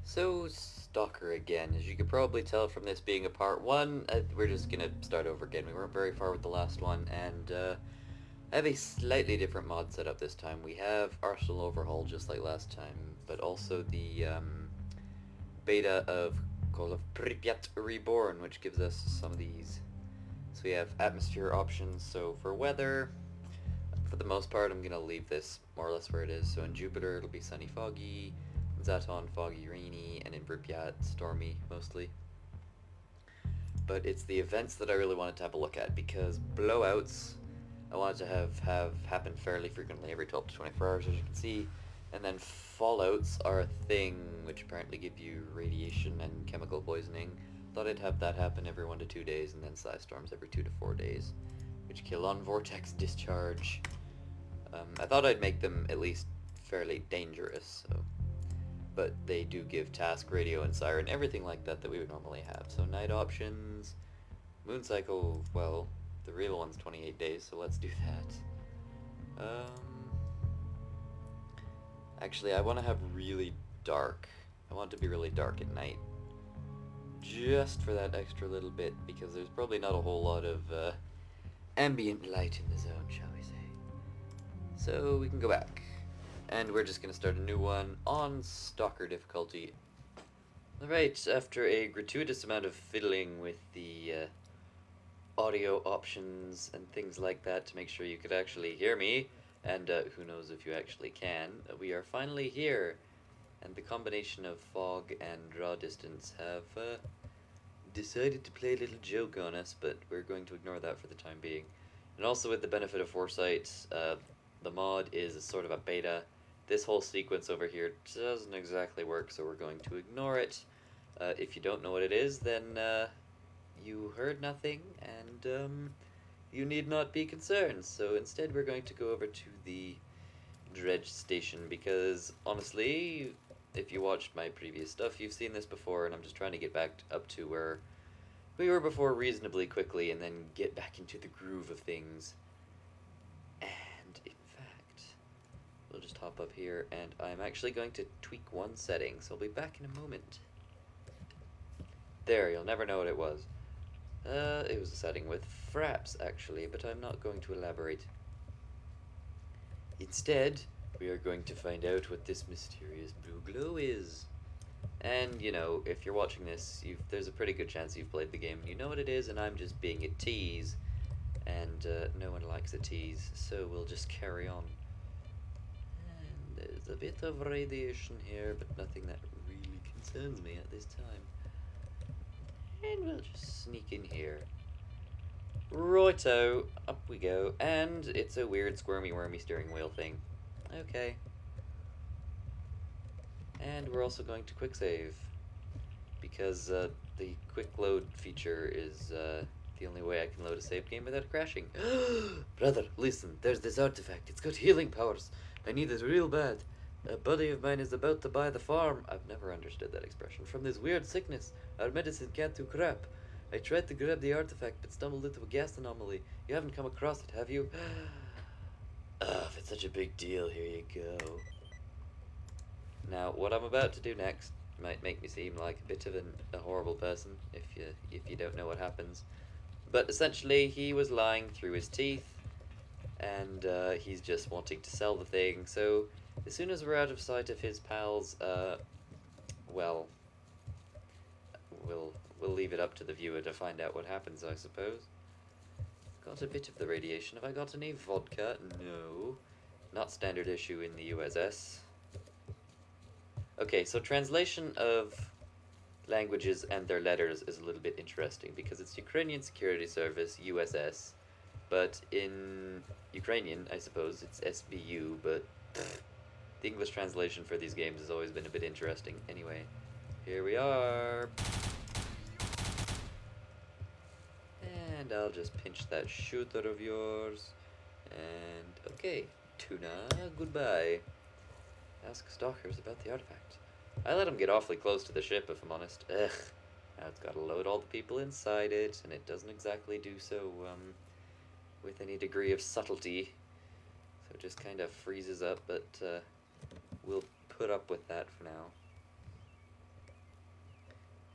So, Stalker again. As you could probably tell from this being a part one, we're just gonna start over again. We weren't very far with the last one, and I have a slightly different mod setup this time. We have Arsenal Overhaul just like last time, but also the beta of called Pripyat Reborn, which gives us some of these. So we have atmosphere options. So for weather, for the most part, I'm gonna leave this more or less where it is. So in Jupiter, it'll be sunny, foggy. Zaton, foggy, rainy, and in Pripyat, stormy, mostly. But it's the events that I really wanted to have a look at, because blowouts, I wanted to have happen fairly frequently, every 12 to 24 hours, as you can see. And then fallouts are a thing which apparently give you radiation and chemical poisoning. Thought I'd have that happen every 1 to 2 days, and then storms every 2 to 4 days, which kill on vortex discharge. I thought I'd make them at least fairly dangerous, so but they do give task, radio, and siren, everything like that we would normally have. So night options, moon cycle, well, the real one's 28 days, so let's do that. Actually, I want to have really dark. I want it to be really dark at night. Just for that extra little bit, because there's probably not a whole lot of ambient light in the zone, shall we say. So we can go back. And we're just going to start a new one on Stalker difficulty. Alright, after a gratuitous amount of fiddling with the audio options and things like that to make sure you could actually hear me, and who knows if you actually can, we are finally here. And the combination of fog and draw distance have decided to play a little joke on us, but we're going to ignore that for the time being. And also, with the benefit of foresight, the mod is sort of a beta. This whole sequence over here doesn't exactly work, so we're going to ignore it. If you don't know what it is, then you heard nothing, and you need not be concerned. So instead we're going to go over to the dredge station, because honestly, if you watched my previous stuff, you've seen this before, and I'm just trying to get back up to where we were before reasonably quickly, and then get back into the groove of things. And in fact, we'll just hop up here, and I'm actually going to tweak one setting, so I'll be back in a moment. There, you'll never know what it was. It was a setting with fraps, actually, but I'm not going to elaborate. Instead, we are going to find out what this mysterious blue glow is. And, you know, if you're watching this, there's a pretty good chance you've played the game and you know what it is, and I'm just being a tease. And no one likes a tease, so we'll just carry on. And there's a bit of radiation here, but nothing that really concerns me at this time. And we'll just sneak in here. Righto, up we go, and it's a weird squirmy wormy steering wheel thing. Okay. And we're also going to quick save, because the quick load feature is the only way I can load a save game without crashing. Brother, listen, there's this artifact. It's got healing powers. I need it real bad. A buddy of mine is about to buy the farm. I've never understood that expression. From this weird sickness. Our medicine can't do crap. I tried to grab the artifact, but stumbled into a gas anomaly. You haven't come across it, have you? If it's such a big deal, here you go. Now, what I'm about to do next might make me seem like a bit of a horrible person if you don't know what happens. But essentially, he was lying through his teeth, and he's just wanting to sell the thing. So as soon as we're out of sight of his pals, well, we'll leave it up to the viewer to find out what happens, I suppose. Got a bit of the radiation. Have I got any vodka? No. Not standard issue in the USS. Okay, so translation of languages and their letters is a little bit interesting, because it's Ukrainian Security Service, USS, but in Ukrainian, I suppose, it's SBU, but the English translation for these games has always been a bit interesting. Anyway, here we are. And I'll just pinch that shooter of yours. And, okay, Tuna, goodbye. Ask stalkers about the artifact. I let him get awfully close to the ship, if I'm honest. Ugh. Now it's got to load all the people inside it, and it doesn't exactly do so, with any degree of subtlety. So it just kind of freezes up, but, we'll put up with that for now.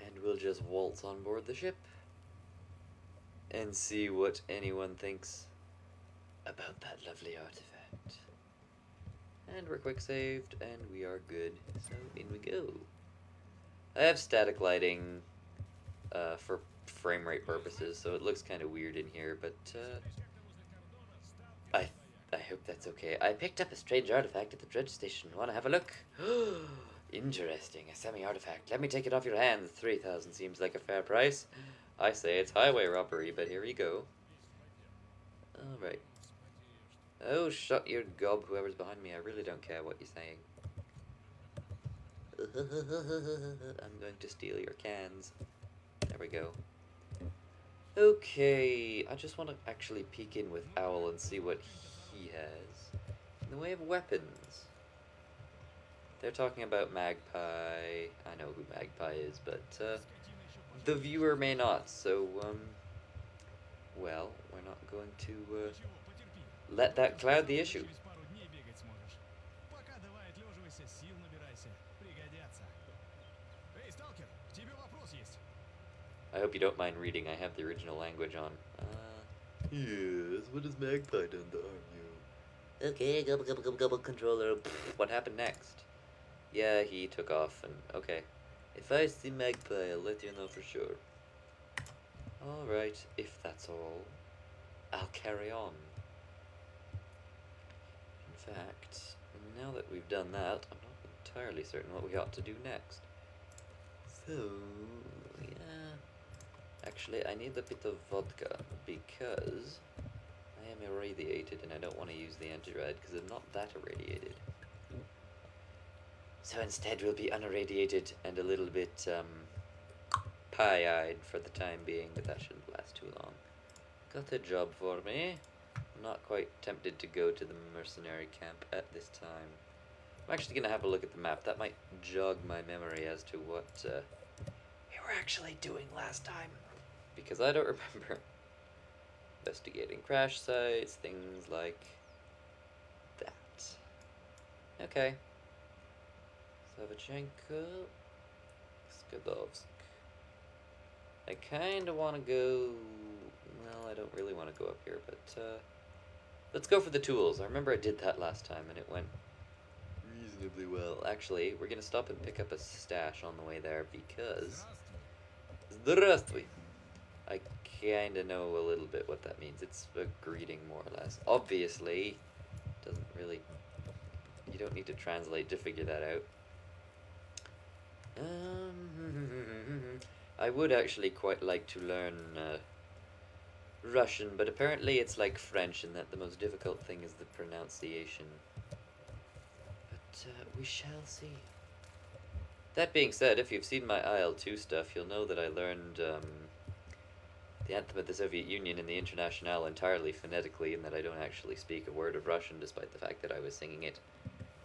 And we'll just waltz on board the ship and see what anyone thinks about that lovely artifact. And we're quick saved, and we are good, so in we go. I have static lighting for frame rate purposes, so it looks kind of weird in here, but I hope that's okay. I picked up a strange artifact at the dredge station. Want to have a look? Interesting, a semi-artifact. Let me take it off your hands. 3,000 seems like a fair price. I say it's highway robbery, but here you go. Alright. Oh, shut your gob, whoever's behind me. I really don't care what you're saying. I'm going to steal your cans. There we go. Okay, I just want to actually peek in with Owl and see what he has in the way of weapons. They're talking about Magpie. I know who Magpie is, but the viewer may not, so well, we're not going to let that cloud the issue. I hope you don't mind reading. I have the original language on. Yes, what has Magpie done to harm you? Okay, gobble controller. What happened next? Yeah, he took off, and okay. If I see Magpie, I'll let you know for sure. Alright, if that's all, I'll carry on. In fact, now that we've done that, I'm not entirely certain what we ought to do next. So, yeah. Actually, I need a bit of vodka, because I am irradiated and I don't want to use the anti-rad because I'm not that irradiated. So instead we'll be unirradiated and a little bit pie-eyed for the time being, but that shouldn't last too long. Got a job for me. I'm not quite tempted to go to the mercenary camp at this time. I'm actually going to have a look at the map. That might jog my memory as to what we were actually doing last time, because I don't remember. Investigating crash sites, things like that. Okay. Savchenko, Skadovsk. I kind of want to go, well, I don't really want to go up here, but let's go for the tools. I remember I did that last time and it went reasonably well. Actually, we're going to stop and pick up a stash on the way there because Здравствуй. I kind of know a little bit what that means. It's a greeting, more or less. Obviously, doesn't really, you don't need to translate to figure that out. I would actually quite like to learn Russian, but apparently it's like French in that the most difficult thing is the pronunciation. But we shall see. That being said, if you've seen my IL-2 stuff, you'll know that I learned the Anthem of the Soviet Union and the Internationale entirely phonetically, and that I don't actually speak a word of Russian despite the fact that I was singing it.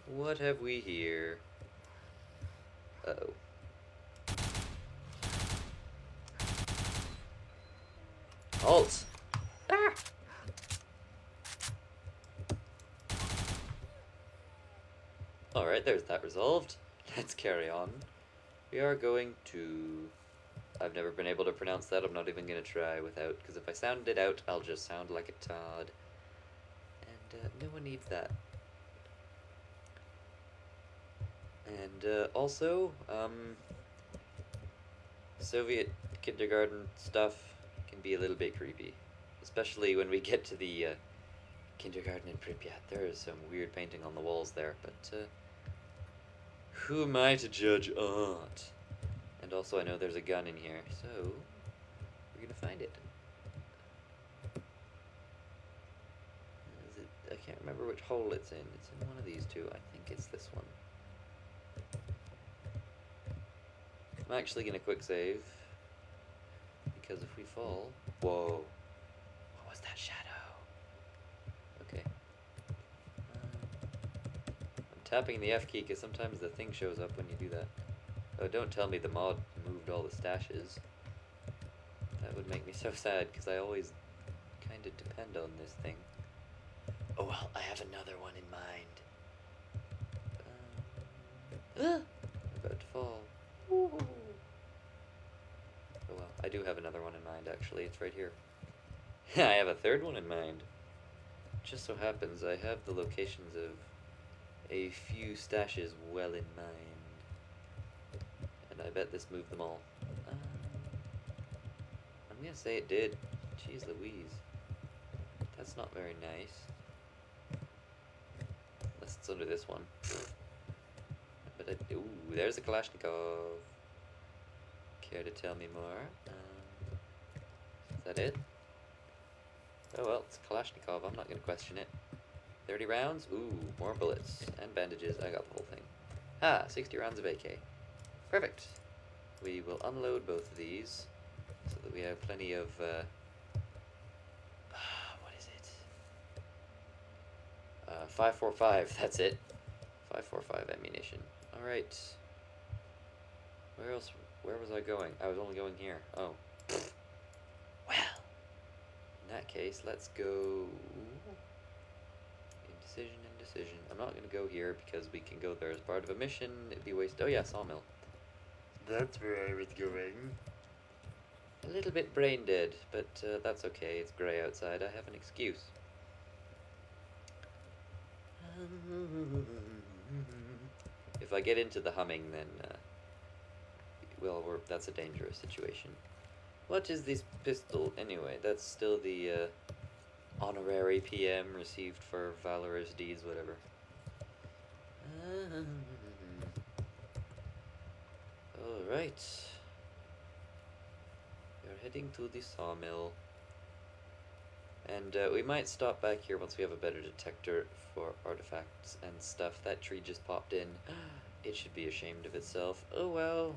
What have we here? Uh-oh. Halt! Ah! Alright, there's that resolved. Let's carry on. We are going to... I've never been able to pronounce that. I'm not even going to try without, because if I sound it out, I'll just sound like a Todd. And no one needs that. And also, Soviet kindergarten stuff can be a little bit creepy, especially when we get to the kindergarten in Pripyat. There is some weird painting on the walls there, but who am I to judge art? And also I know there's a gun in here, so we're gonna find it. Is it? I can't remember which hole it's in. It's in one of these two. I think it's this one. I'm actually gonna quick save, because if we fall... Whoa. What was that shadow? Okay. I'm tapping the F key because sometimes the thing shows up when you do that. Oh, don't tell me the mod moved all the stashes. That would make me so sad, because I always kind of depend on this thing. Oh well, I have another one in mind. I'm about to fall. Ooh. do have another one in mind, actually. It's right here. I have a third one in mind. Just so happens I have the locations of a few stashes well in mind. And I bet this moved them all. I'm gonna say it did. Jeez Louise. That's not very nice. Unless it's under this one. But ooh, there's a Kalashnikov. Care to tell me more? Is that it? Oh well, it's a Kalashnikov. I'm not gonna question it. 30 rounds? Ooh, more bullets. And bandages. I got the whole thing. Ah, 60 rounds of AK. Perfect. We will unload both of these so that we have plenty of, what is it? 545, that's it. 545 ammunition. Alright. Where was I going? I was only going here. Oh. Well. In that case, let's go... Indecision. I'm not going to go here because we can go there as part of a mission. It'd be wasted. Oh yeah, sawmill. That's where I was going. A little bit brain dead, but that's okay. It's grey outside. I have an excuse. If I get into the humming, then, well, that's a dangerous situation. What is this pistol, anyway? That's still the, honorary PM received for valorous deeds, whatever. Alright. We're heading to the sawmill. And we might stop back here once we have a better detector for artifacts and stuff. That tree just popped in. It should be ashamed of itself. Oh well.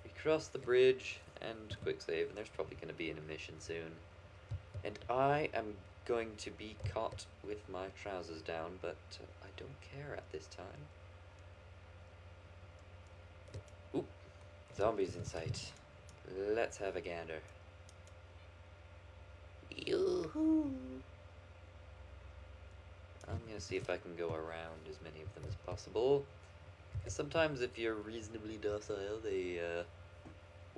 We cross the bridge and quick save, and there's probably going to be an emission soon. And I am going to be caught with my trousers down, but I don't care at this time. Oop. Zombies in sight. Let's have a gander. Yoo-hoo! I'm gonna see if I can go around as many of them as possible. Because sometimes if you're reasonably docile, they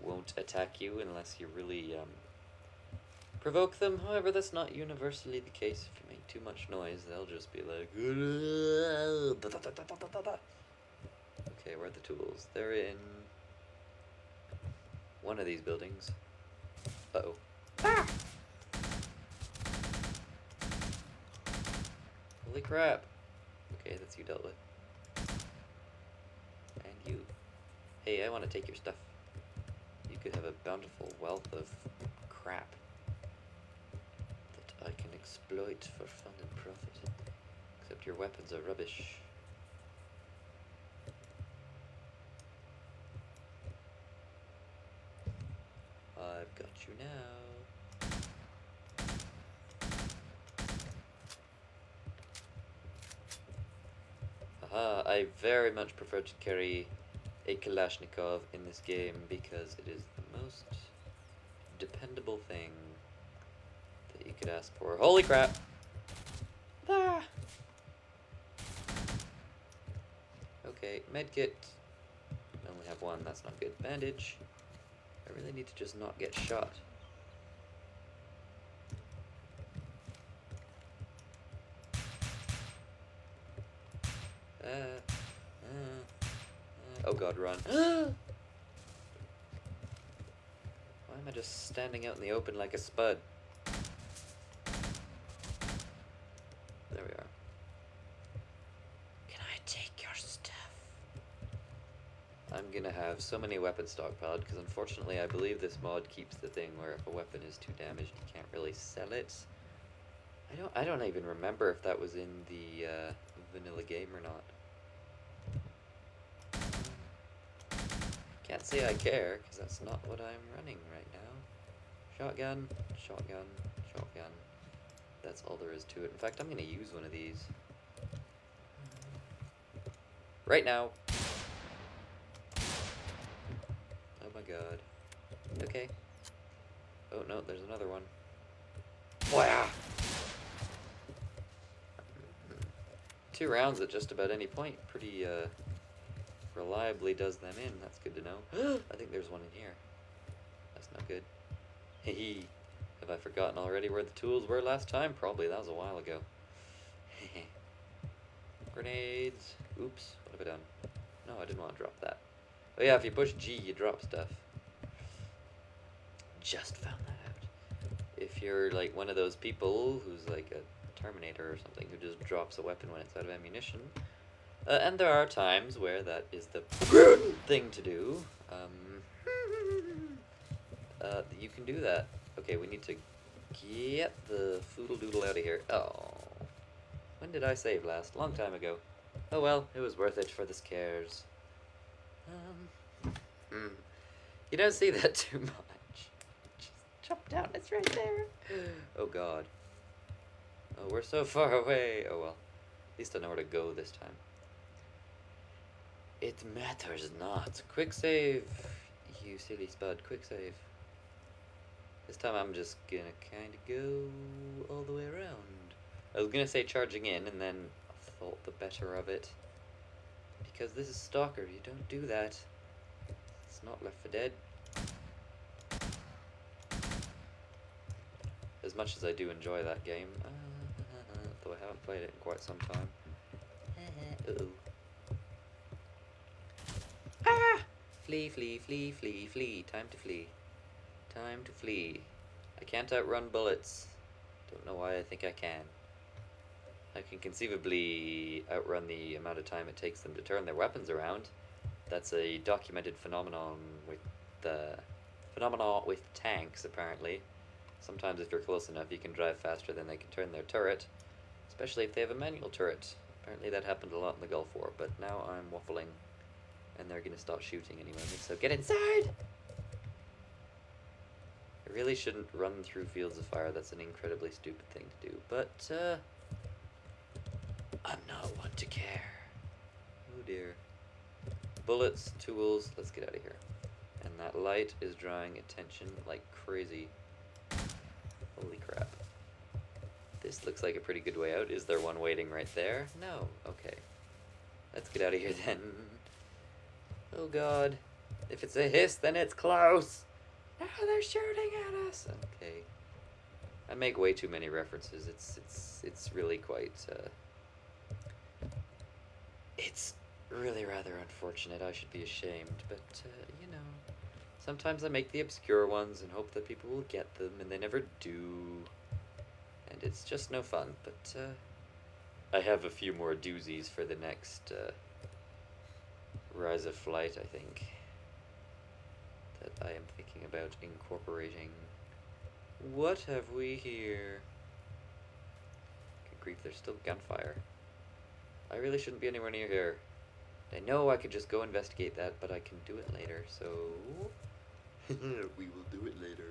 won't attack you unless you really provoke them. However, that's not universally the case. If you make too much noise, they'll just be like... Okay, where are the tools? They're in one of these buildings. Uh-oh. Ah! Holy crap. Okay, that's you dealt with. And you. Hey, I want to take your stuff. You could have a bountiful wealth of crap that I can exploit for fun and profit. Except your weapons are rubbish. I've got you now. Aha, I very much prefer to carry a Kalashnikov in this game because it is the most dependable thing that you could ask for. Holy crap! Ah! Okay, medkit. I only have one, that's not good. Bandage. I really need to just not get shot. Oh god, run. Why am I just standing out in the open like a spud? There we are. Can I take your stuff? I'm gonna have so many weapons stockpiled because unfortunately I believe this mod keeps the thing where if a weapon is too damaged you can't really sell it. I don't even remember if that was in the vanilla game or not. Can't say I care, because that's not what I'm running right now. Shotgun, shotgun, shotgun. That's all there is to it. In fact, I'm going to use one of these. Right now. Oh my god. Okay. Oh no, there's another one. Wow! 2 rounds at just about any point. Pretty, reliably does them in. That's good to know. I think there's one in here. That's not good. Hee. Have I forgotten already where the tools were last time? Probably, that was a while ago. Grenades. Oops, what have I done? No, I didn't want to drop that. Oh yeah, if you push G, you drop stuff. Just found that out. If you're like one of those people who's like a Terminator or something who just drops a weapon when it's out of ammunition, and there are times where that is the thing to do, you can do that. Okay, we need to get the foodle doodle out of here. Oh, when did I save last? Long time ago. Oh well, it was worth it for the scares. You don't see that too much. Just chop down, it's right there. Oh god. Oh, we're so far away. Oh well. At least I know where to go this time. It matters not. Quick save, you silly spud. Quick save. This time I'm just gonna kind of go all the way around. I was gonna say charging in, and then I thought the better of it. Because this is Stalker, you don't do that. It's not Left 4 Dead. As much as I do enjoy that game, though I haven't played it in quite some time. Uh-oh. Ah! Flee, flee, flee, flee, flee. Time to flee. Time to flee. I can't outrun bullets. Don't know why I think I can. I can conceivably outrun the amount of time it takes them to turn their weapons around. That's a documented phenomenon with tanks, apparently. Sometimes if you're close enough, you can drive faster than they can turn their turret, especially if they have a manual turret. Apparently that happened a lot in the Gulf War, but now I'm waffling, and they're gonna stop shooting anyway, so get inside! I really shouldn't run through fields of fire, that's an incredibly stupid thing to do, but, I'm not one to care. Oh dear. Bullets, tools, let's get out of here. And that light is drawing attention like crazy. Holy crap. This looks like a pretty good way out. Is there one waiting right there? No. Okay. Let's get out of here then. Oh god. If it's a hiss, then it's close. Now they're shooting at us. Okay. I make way too many references. It's really quite, it's really rather unfortunate. I should be ashamed, but, you know, sometimes I make the obscure ones and hope that people will get them, and they never do, and it's just no fun, but, I have a few more doozies for the next, Rise of Flight, I think, that I am thinking about incorporating. What have we here? Good grief, there's still gunfire. I really shouldn't be anywhere near here. I know I could just go investigate that, but I can do it later, so... we will do it later.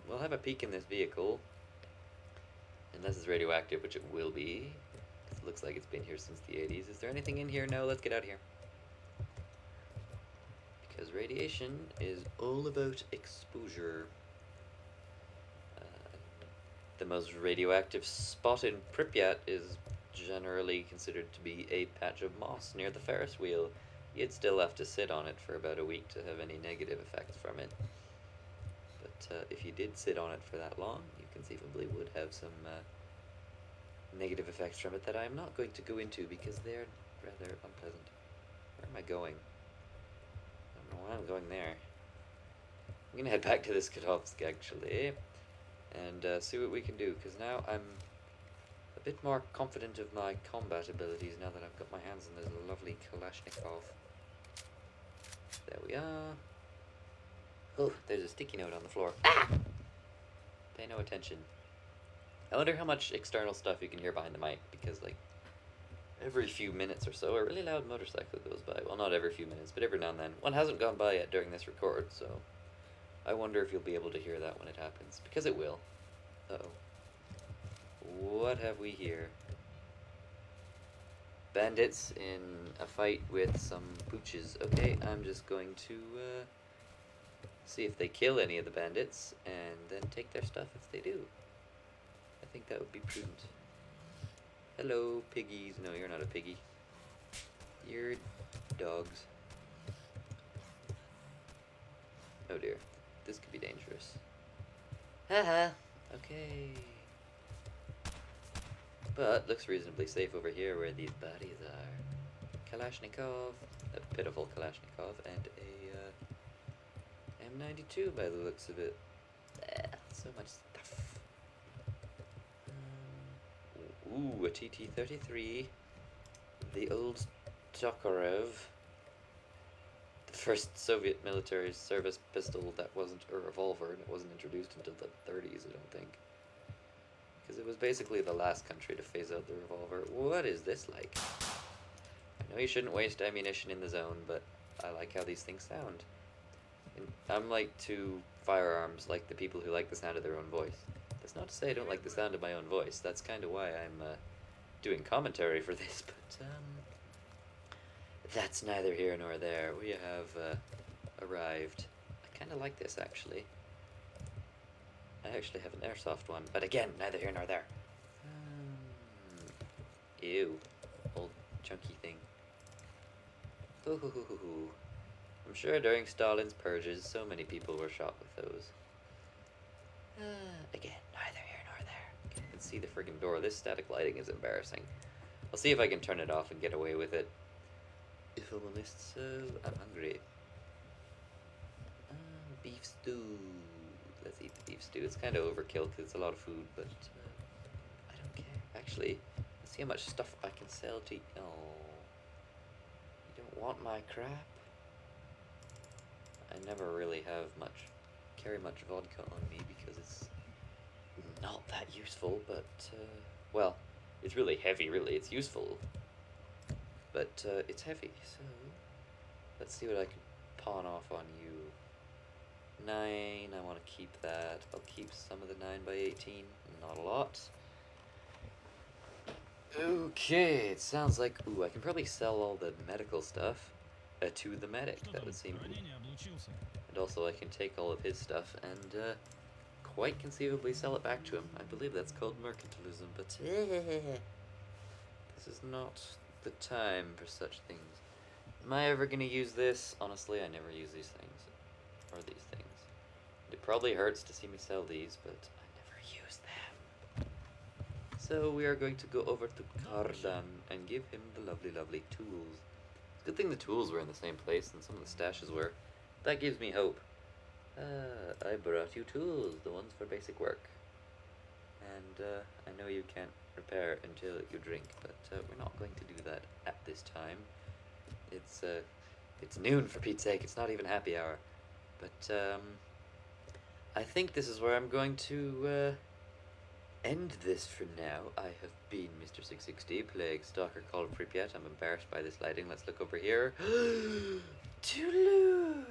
We'll have a peek in this vehicle. Unless it's radioactive, which it will be. It looks like it's been here since the 80s. Is there anything in here? No, let's get out of here. Because radiation is all about exposure. The most radioactive spot in Pripyat is generally considered to be a patch of moss near the Ferris wheel. You'd still have to sit on it for about a week to have any negative effects from it. But if you did sit on it for that long, you conceivably would have some negative effects from it that I'm not going to go into because they're rather unpleasant. Where am I going? I don't know why I'm going there. I'm going to head back to this Skatovsk actually and see what we can do, because now I'm a bit more confident of my combat abilities now that I've got my hands on this lovely Kalashnikov. There we are. Oh, there's a sticky note on the floor. Ah! Pay no attention. I wonder how much external stuff you can hear behind the mic, because like every few minutes or so a really loud motorcycle goes by. Well, not every few minutes, but every now and then. One hasn't gone by yet during this record, so I wonder if you'll be able to hear that when it happens, because it will. Uh-oh. What have we here? Bandits in a fight with some pooches. Okay, I'm just going to see if they kill any of the bandits, and then take their stuff if they do. I think that would be prudent. Hello, piggies. No, you're not a piggy. You're dogs. Oh dear. This could be dangerous. Haha. Okay. But looks reasonably safe over here where these bodies are. Kalashnikov, a pitiful Kalashnikov, and a M92 by the looks of it. So much stuff. Ooh, a TT-33. The old Tokarev. The first Soviet military service pistol that wasn't a revolver, and it wasn't introduced until the 30s, I don't think. Because it was basically the last country to phase out the revolver. What is this like? I know you shouldn't waste ammunition in the zone, but I like how these things sound. And I'm like to firearms like the people who like the sound of their own voice. That's not to say I don't like the sound of my own voice. That's kind of why I'm doing commentary for this, but that's neither here nor there. We have arrived. I kind of like this, actually. I actually have an airsoft one, but again, neither here nor there. Ew. Old chunky thing. Hoo. I'm sure during Stalin's purges, so many people were shot with those. Again, neither here nor there. Can't even see the friggin' door. This static lighting is embarrassing. I'll see if I can turn it off and get away with it. If I'm honest, so I'm hungry. Beef stew. Let's eat the beef stew. It's kind of overkill because it's a lot of food, but I don't care. Actually, let's see how much stuff I can sell to you. Oh, you don't want my crap? I never really carry much vodka on me because it's not that useful, but, well, it's really heavy, really. It's useful, but it's heavy, so let's see what I can pawn off on you. 9, I want to keep that. I'll keep some of the 9x18, not a lot. Okay, it sounds like, ooh, I can probably sell all the medical stuff to the medic. That would seem good. And also I can take all of his stuff and quite conceivably sell it back to him. I believe that's called mercantilism, but this is not the time for such things. Am I ever going to use this? Honestly, I never use these things. Or these things. It probably hurts to see me sell these, but I never use them. So we are going to go over to Kardan and give him the lovely, lovely tools. It's a good thing the tools were in the same place and some of the stashes were. That gives me hope. I brought you tools, the ones for basic work. And I know you can't repair until you drink, but we're not going to do that at this time. It's noon, for Pete's sake. It's not even happy hour. But I think this is where I'm going to end this for now. I have been Mr. 660, playing Stalker called Pripyat. I'm embarrassed by this lighting. Let's look over here. Toodaloo!